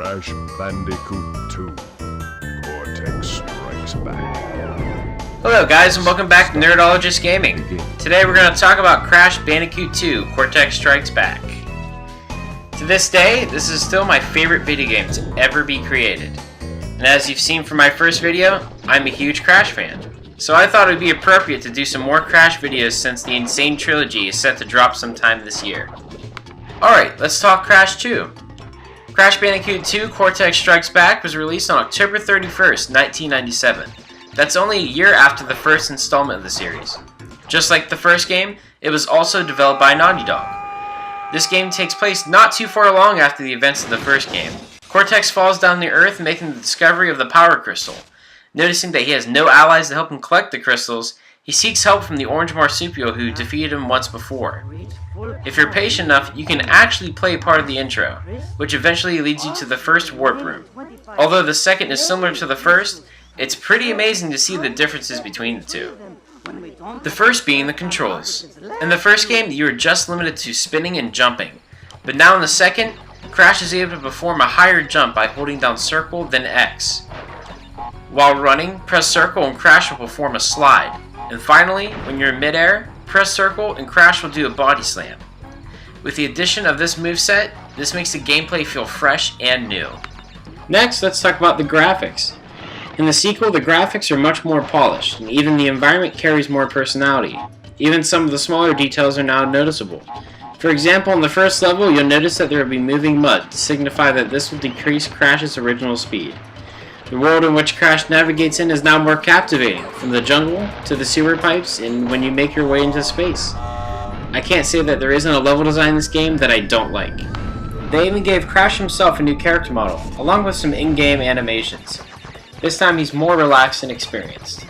Crash Bandicoot 2. Cortex Strikes Back. Hello guys and welcome back to Nerdologist Gaming. Today we're going to talk about Crash Bandicoot 2, Cortex Strikes Back. To this day, this is still my favorite video game to ever be created. And as you've seen from my first video, I'm a huge Crash fan. So I thought it would be appropriate to do some more Crash videos since the Insane Trilogy is set to drop sometime this year. Alright, let's talk Crash 2. Crash Bandicoot 2 Cortex Strikes Back was released on October 31st, 1997. That's only a year after the first installment of the series. Just like the first game, it was also developed by Naughty Dog. This game takes place not too far along after the events of the first game. Cortex falls down to Earth making the discovery of the Power Crystal. Noticing that he has no allies to help him collect the crystals, he seeks help from the Orange Marsupial who defeated him once before. If you're patient enough, you can actually play part of the intro, which eventually leads you to the first warp room. Although the second is similar to the first, it's pretty amazing to see the differences between the two. The first being the controls. In the first game, you were just limited to spinning and jumping, but now in the second, Crash is able to perform a higher jump by holding down circle then X. While running, press circle and Crash will perform a slide. And finally, when you're in midair, press circle and Crash will do a body slam. With the addition of this moveset, this makes the gameplay feel fresh and new. Next, let's talk about the graphics. In the sequel, the graphics are much more polished, and even the environment carries more personality. Even some of the smaller details are now noticeable. For example, in the first level, you'll notice that there will be moving mud to signify that this will decrease Crash's original speed. The world in which Crash navigates in is now more captivating, from the jungle to the sewer pipes and when you make your way into space. I can't say that there isn't a level design in this game that I don't like. They even gave Crash himself a new character model, along with some in-game animations. This time he's more relaxed and experienced.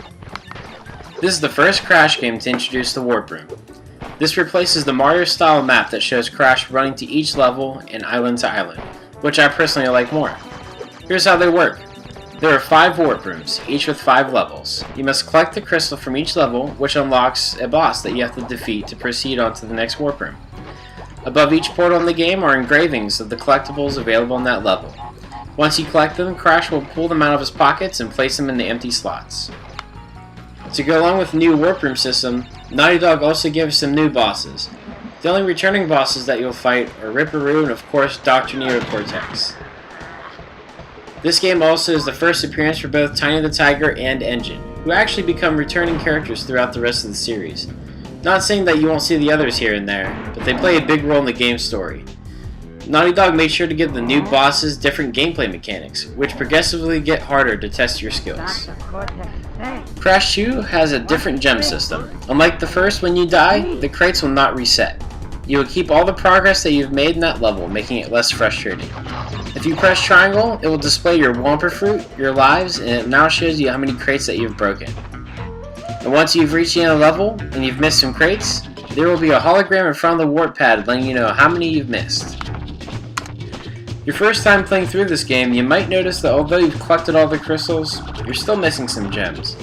This is the first Crash game to introduce the Warp Room. This replaces the Mario-style map that shows Crash running to each level and island to island, which I personally like more. Here's how they work. There are 5 warp rooms, each with 5 levels. You must collect the crystal from each level, which unlocks a boss that you have to defeat to proceed on to the next warp room. Above each portal in the game are engravings of the collectibles available in that level. Once you collect them, Crash will pull them out of his pockets and place them in the empty slots. To go along with the new warp room system, Naughty Dog also gives some new bosses. The only returning bosses that you'll fight are Ripperoo and of course Dr. Nero Cortex. This game also is the first appearance for both Tiny the Tiger and Engine, who actually become returning characters throughout the rest of the series. Not saying that you won't see the others here and there, but they play a big role in the game's story. Naughty Dog made sure to give the new bosses different gameplay mechanics, which progressively get harder to test your skills. Crash 2 has a different gem system. Unlike the first, when you die, the crates will not reset. You will keep all the progress that you've made in that level, making it less frustrating. If you press triangle, it will display your Wumper Fruit, your lives, and it now shows you how many crates that you've broken. And once you've reached the end of the level, and you've missed some crates, there will be a hologram in front of the warp pad letting you know how many you've missed. Your first time playing through this game, you might notice that although you've collected all the crystals, you're still missing some gems.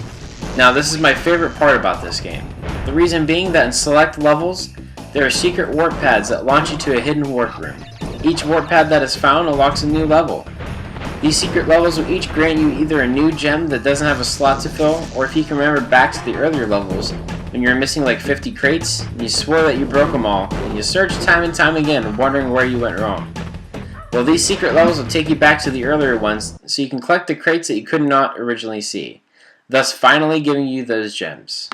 Now this is my favorite part about this game. The reason being that in select levels, there are secret warp pads that launch you to a hidden warp room. Each warp pad that is found unlocks a new level. These secret levels will each grant you either a new gem that doesn't have a slot to fill, or if you can remember back to the earlier levels, when you were missing like 50 crates, and you swore that you broke them all, and you searched time and time again wondering where you went wrong. Well, these secret levels will take you back to the earlier ones, so you can collect the crates that you could not originally see, thus finally giving you those gems.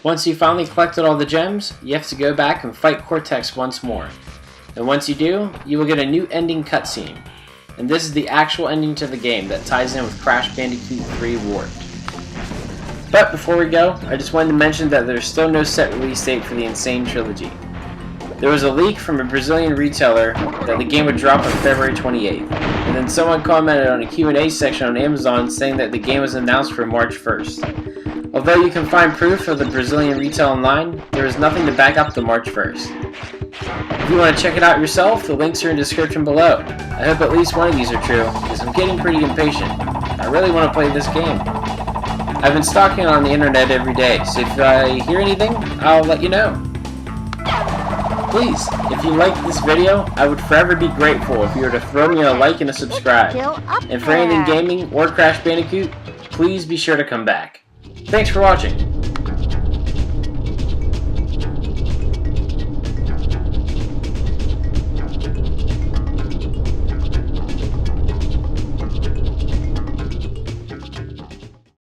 Once you've finally collected all the gems, you have to go back and fight Cortex once more. And once you do, you will get a new ending cutscene. And this is the actual ending to the game that ties in with Crash Bandicoot 3 Warped. But before we go, I just wanted to mention that there's still no set release date for the Insane Trilogy. There was a leak from a Brazilian retailer that the game would drop on February 28th. And then someone commented on a Q&A section on Amazon saying that the game was announced for March 1st. Although you can find proof of the Brazilian retail online, there is nothing to back up the March 1st. If you want to check it out yourself, the links are in the description below. I hope at least one of these are true, because I'm getting pretty impatient. I really want to play this game. I've been stalking on the internet every day, so if I hear anything, I'll let you know. Please, if you liked this video, I would forever be grateful if you were to throw me a like and a subscribe. And for anything gaming or Crash Bandicoot, please be sure to come back. Thanks for watching.